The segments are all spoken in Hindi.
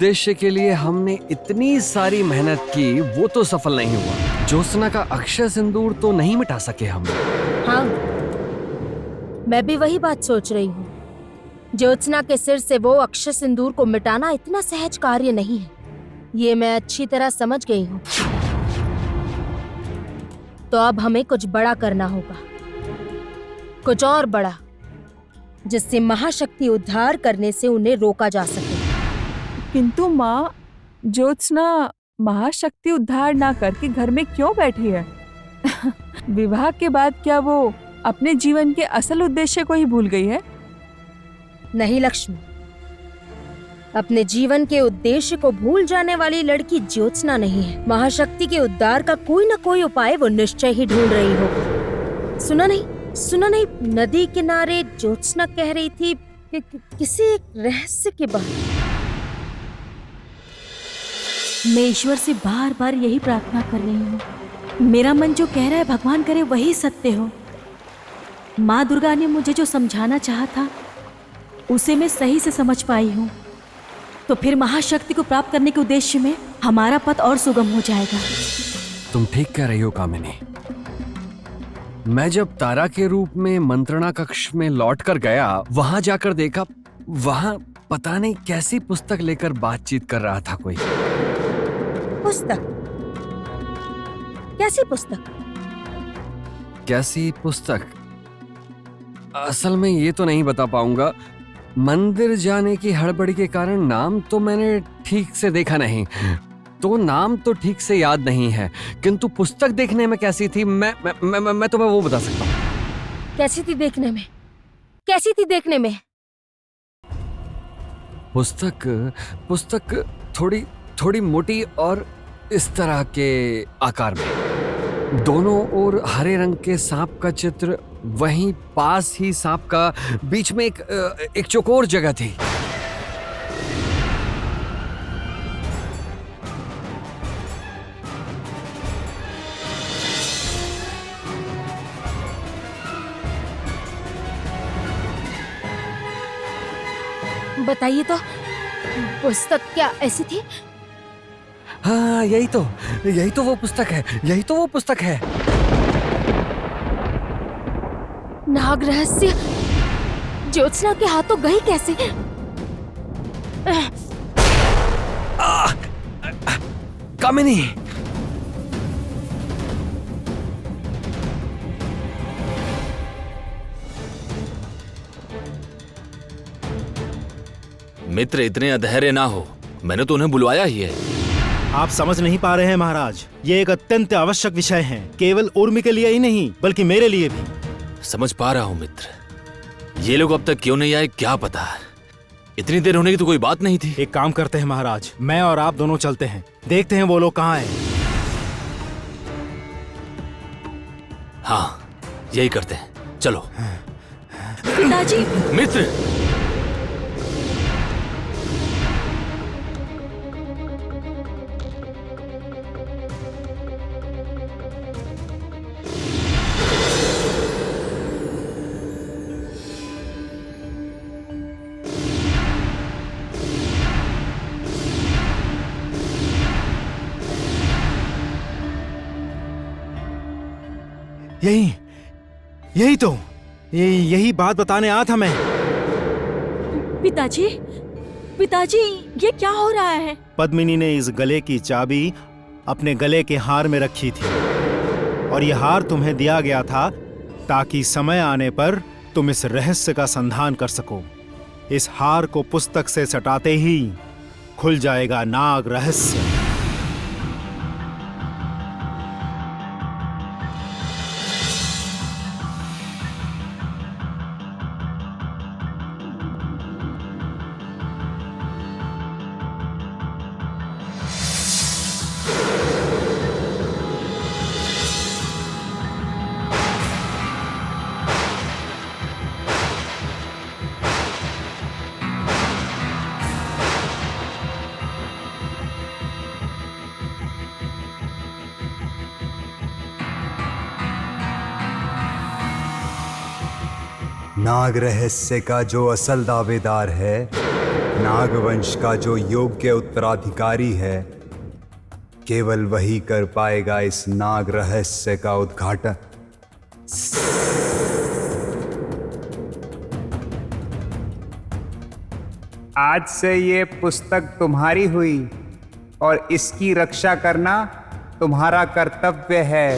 उद्देश्य के लिए हमने इतनी सारी मेहनत की, वो तो सफल नहीं हुआ। ज्योत्सना का अक्षय सिंदूर तो नहीं मिटा सके हम। हाँ, मैं भी वही बात सोच रही हूँ। ज्योत्सना के सिर से वो अक्षय सिंदूर को मिटाना इतना सहज कार्य नहीं है, ये मैं अच्छी तरह समझ गई हूँ। तो अब हमें कुछ बड़ा करना होगा, कुछ और बड़ा, जिससे महाशक्ति उद्धार करने से उन्हें रोका जा सके। किंतु माँ, ज्योत्सना महाशक्ति उद्धार ना करके घर में क्यों बैठी है? विवाह के बाद क्या वो अपने जीवन के असल उद्देश्य को ही भूल गई है? नहीं लक्ष्मी, अपने जीवन के उद्देश्य को भूल जाने वाली लड़की ज्योत्सना नहीं है। महाशक्ति के उद्धार का कोई न कोई उपाय वो निश्चय ही ढूंढ रही होगी। सुना नहीं, नदी किनारे ज्योत्सना कह रही थी कि किसी एक रहस्य के बारे। मैं ईश्वर से बार बार यही प्रार्थना कर रही हूँ। मेरा मन जो कह रहा है भगवान करे वही सत्य हो। माँ दुर्गा ने मुझे जो समझाना चाहा था उसे मैं सही से समझ पाई हूँ, तो फिर महाशक्ति को प्राप्त करने के उद्देश्य में हमारा पथ और सुगम हो जाएगा। तुम ठीक कह रही हो कामिनी। मैं जब तारा के रूप में मंत्रणा कक्ष में लौट कर गया, वहां जाकर देखा, वहां पता नहीं कैसी पुस्तक लेकर बातचीत कर रहा था कोई। पुस्तक? कैसी पुस्तक? कैसी पुस्तक? असल में ये तो नहीं बता पाऊंगा। मंदिर जाने की हड़बड़ी के कारण नाम तो मैंने ठीक से देखा नहीं, तो नाम तो ठीक से याद नहीं है, किंतु पुस्तक देखने में कैसी थी मैं तुम्हें वो बता सकता हूँ। कैसी थी देखने में? कैसी थी देखने में? पुस्तक थोड़ी मोटी और इस तरह के आकार में, दोनों ओर हरे रंग के सांप का चित्र, वहीं पास ही सांप का बीच में एक चौकोर जगह थी। बताइए तो, पुस्तक क्या ऐसी थी? हाँ, यही तो वो पुस्तक है। नाग रहस्य ज्योत्सना के हाथों गई कैसे? कामिनी, मित्र, इतने अधैर्य ना हो, मैंने तो उन्हें बुलवाया ही है। आप समझ नहीं पा रहे हैं महाराज, ये एक अत्यंत आवश्यक विषय है, केवल उर्मी के लिए ही नहीं बल्कि मेरे लिए भी। समझ पा रहा हूँ मित्र, ये लोग अब तक क्यों नहीं आए क्या पता। इतनी देर होने की तो कोई बात नहीं थी। एक काम करते हैं महाराज, मैं और आप दोनों चलते हैं, देखते हैं वो लोग कहाँ हैं। हाँ, यही करते हैं, चलो। पिताजी! मित्र, यही बात बताने आया था मैं। पिताजी, ये क्या हो रहा है? पद्मिनी ने इस गले की चाबी अपने गले के हार में रखी थी, और यह हार तुम्हें दिया गया था ताकि समय आने पर तुम इस रहस्य का संधान कर सको। इस हार को पुस्तक से सटाते ही खुल जाएगा नाग रहस्य। नाग रहस्य का जो असल दावेदार है, नागवंश का जो योग्य उत्तराधिकारी है केवल वही कर पाएगा इस नाग रहस्य का उद्घाटन। आज से ये पुस्तक तुम्हारी हुई और इसकी रक्षा करना तुम्हारा कर्तव्य है।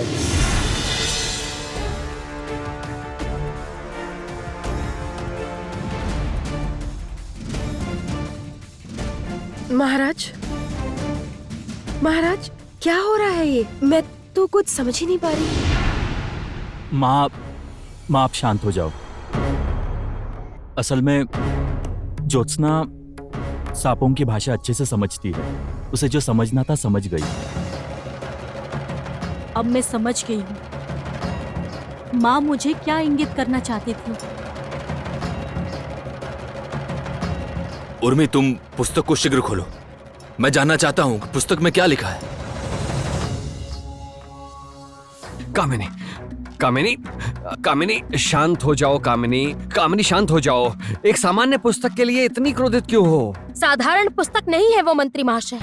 महाराज, महाराज क्या हो रहा है ये? मैं तो कुछ समझ ही नहीं पा रही। माँ आप शांत हो जाओ। असल में ज्योत्सना सांपों की भाषा अच्छे से समझती है। उसे जो समझना था समझ गई। अब मैं समझ गई हूँ माँ मुझे क्या इंगित करना चाहती थी। उर्मी, तुम पुस्तक को शीघ्र खोलो। मैं जानना चाहता हूं कि पुस्तक में क्या लिखा है। कामिनी, कामिनी, कामिनी शांत हो जाओ। कामिनी, कामिनी शांत हो जाओ। एक सामान्य पुस्तक के लिए इतनी क्रोधित क्यों हो? साधारण पुस्तक नहीं है वो मंत्री महाशय,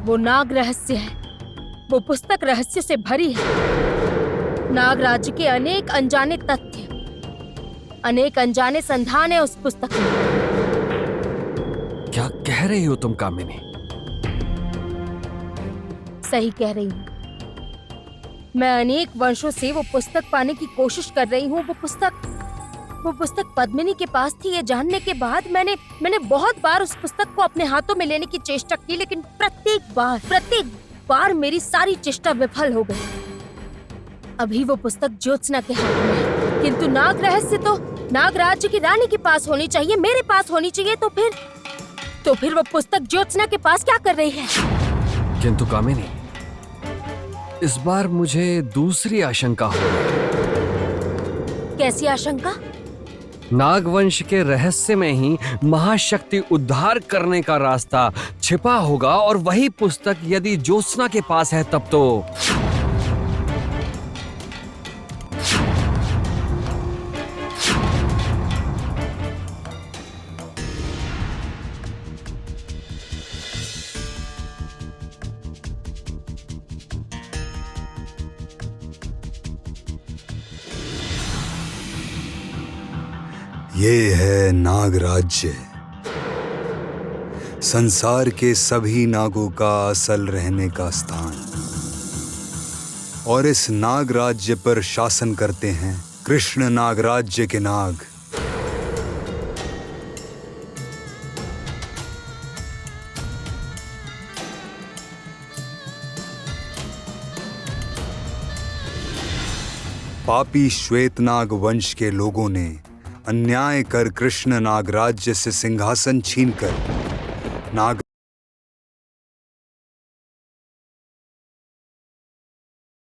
वो नाग रहस्य है। वो पुस्तक रहस्य से भरी है। नाग राज्य के अनेक अनजाने तथ्य, अनेक अनजाने संधान है उस पुस्तक में। क्या कह रही हो तुम कामिनी? सही कह रही हूँ। मैं अनेक वर्षों से वो पुस्तक पाने की कोशिश कर रही हूँ। वो पुस्तक पद्मिनी के पास थी, ये जानने के बाद मैंने बहुत बार उस पुस्तक को अपने हाथों में लेने की चेष्टा की, लेकिन प्रत्येक बार मेरी सारी चेष्टा विफल हो गई। अभी वो पुस्तक ज्योत्सना के हाथ में है, किंतु नाग रहस्य तो नाग राज्य की रानी के पास होनी चाहिए, मेरे पास होनी चाहिए। तो फिर वो पुस्तक ज्योत्सना के पास क्या कर रही है? किंतु कामिनी, इस बार मुझे दूसरी आशंका हो रही। कैसी आशंका? नागवंश के रहस्य में ही महाशक्ति उद्धार करने का रास्ता छिपा होगा, और वही पुस्तक यदि ज्योत्सना के पास है तब तो ये है नाग राज्य, संसार के सभी नागों का असल रहने का स्थान। और इस नाग राज्य पर शासन करते हैं कृष्ण नाग राज्य के नाग। पापी श्वेतनाग वंश के लोगों ने अन्याय कर कृष्ण नाग राज्य से सिंहासन छीनकर नाग